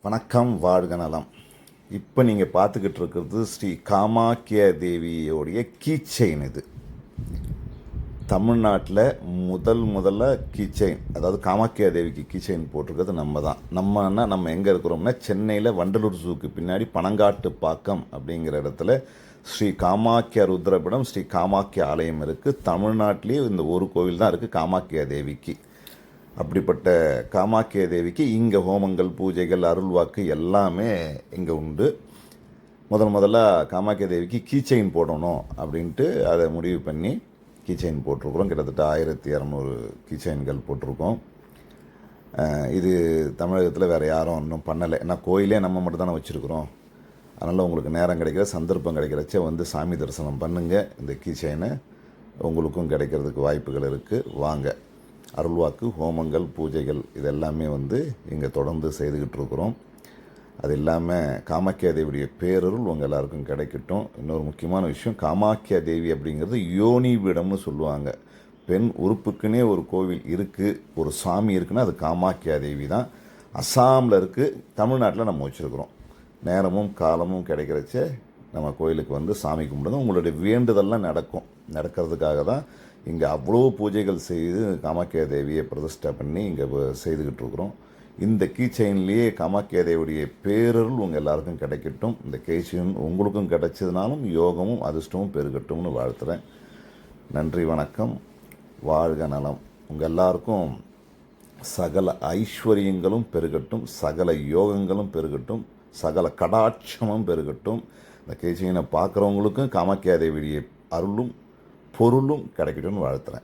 வணக்கம், வாழ்க நலம். இப்போ நீங்கள் பார்த்துக்கிட்டு இருக்கிறது ஸ்ரீ காமாக்கிய தேவியோடைய கீச்செயின். இது தமிழ்நாட்டில் முதல்ல கீச்செயின், அதாவது காமாக்கியா தேவிக்கு கீச்செயின் போட்டிருக்கிறது நம்ம எங்கே இருக்கிறோம்னா சென்னையில் வண்டலூர் ஜூக்கு பின்னாடி பனங்காட்டு பாக்கம் அப்படிங்கிற இடத்துல ஸ்ரீ காமாக்கியா ருத்ரபீடம், ஸ்ரீ காமாக்கியா ஆலயம் இருக்குது. தமிழ்நாட்டிலேயே இந்த ஒரு கோவில் தான் இருக்குது காமாக்கியா தேவிக்கு. அப்படிப்பட்ட காமாக்கிய தேவிக்கு இங்கே ஹோமங்கள், பூஜைகள், அருள்வாக்கு எல்லாமே இங்கே உண்டு. முதல்ல காமாக்கிய தேவிக்கு கீச்செயின் போடணும் அப்படின்ட்டு அதை முடிவு பண்ணி கீச்செயின் போட்டிருக்கிறோம். கிட்டத்தட்ட 1200 கீச்செயின்கள் போட்டிருக்கோம். இது தமிழகத்தில் வேறு யாரும் இன்னும் பண்ணலை. ஏன்னா கோயிலே நம்ம மட்டும் தானே வச்சுருக்குறோம். அதனால் உங்களுக்கு நேரம் கிடைக்கிற, சந்தர்ப்பம் கிடைக்கிறச்ச வந்து சாமி தரிசனம் பண்ணுங்கள். இந்த கீச்செயினை உங்களுக்கும் கிடைக்கிறதுக்கு வாய்ப்புகள் இருக்குது. வாங்க. அருள்வாக்கு, ஹோமங்கள், பூஜைகள் இதெல்லாமே வந்து இங்கே தொடர்ந்து செய்துக்கிட்டு இருக்கிறோம். அது இல்லாமல் காமாக்கியா தேவியுடைய பேரருள் உங்கள் எல்லாருக்கும் கிடைக்கட்டும். இன்னொரு முக்கியமான விஷயம், காமாக்கியா தேவி அப்படிங்கிறது யோனி பீடம்னு சொல்லுவாங்க. பெண் உறுப்புக்குன்னே ஒரு கோவில் இருக்குது, ஒரு சாமி இருக்குன்னா அது காமாக்கியா தேவி தான். அஸ்ஸாமில் இருக்குது, தமிழ்நாட்டில் நம்ம வச்சுருக்குறோம். நேரமும் காலமும் கிடைக்கிறச்ச நம்ம கோயிலுக்கு வந்து சாமி கும்பிடுங்க. உங்களுடைய வேண்டுதல்லாம் நடக்கிறதுக்காக தான் இங்கே அவ்வளோ பூஜைகள் செய்து காமாக்கியா தேவியை பிரதிஷ்டை பண்ணி இங்கே செய்துக்கிட்டு இருக்கிறோம். இந்த கீச்செயின்லேயே காமாக்கியா தேவியுடைய பேரருள் உங்கள் எல்லாருக்கும் கிடைக்கட்டும். இந்த கீச்செயின் உங்களுக்கும் கிடைச்சதுனாலும் யோகமும் அதிர்ஷ்டமும் பெருகட்டும்னு வாழ்த்துறேன். நன்றி, வணக்கம், வாழ்க நலம். உங்கள் எல்லாருக்கும் சகல ஐஸ்வர்யங்களும் பெருகட்டும், சகல யோகங்களும் பெருகட்டும், சகல கடாட்சமும் பெருகட்டும். இந்த கீச்செயினை பார்க்குறவங்களுக்கும் காமாக்கியா தேவியுடைய அருளும் பொருளும் கிடைக்கட்டும்னு வாழ்த்துறேன்.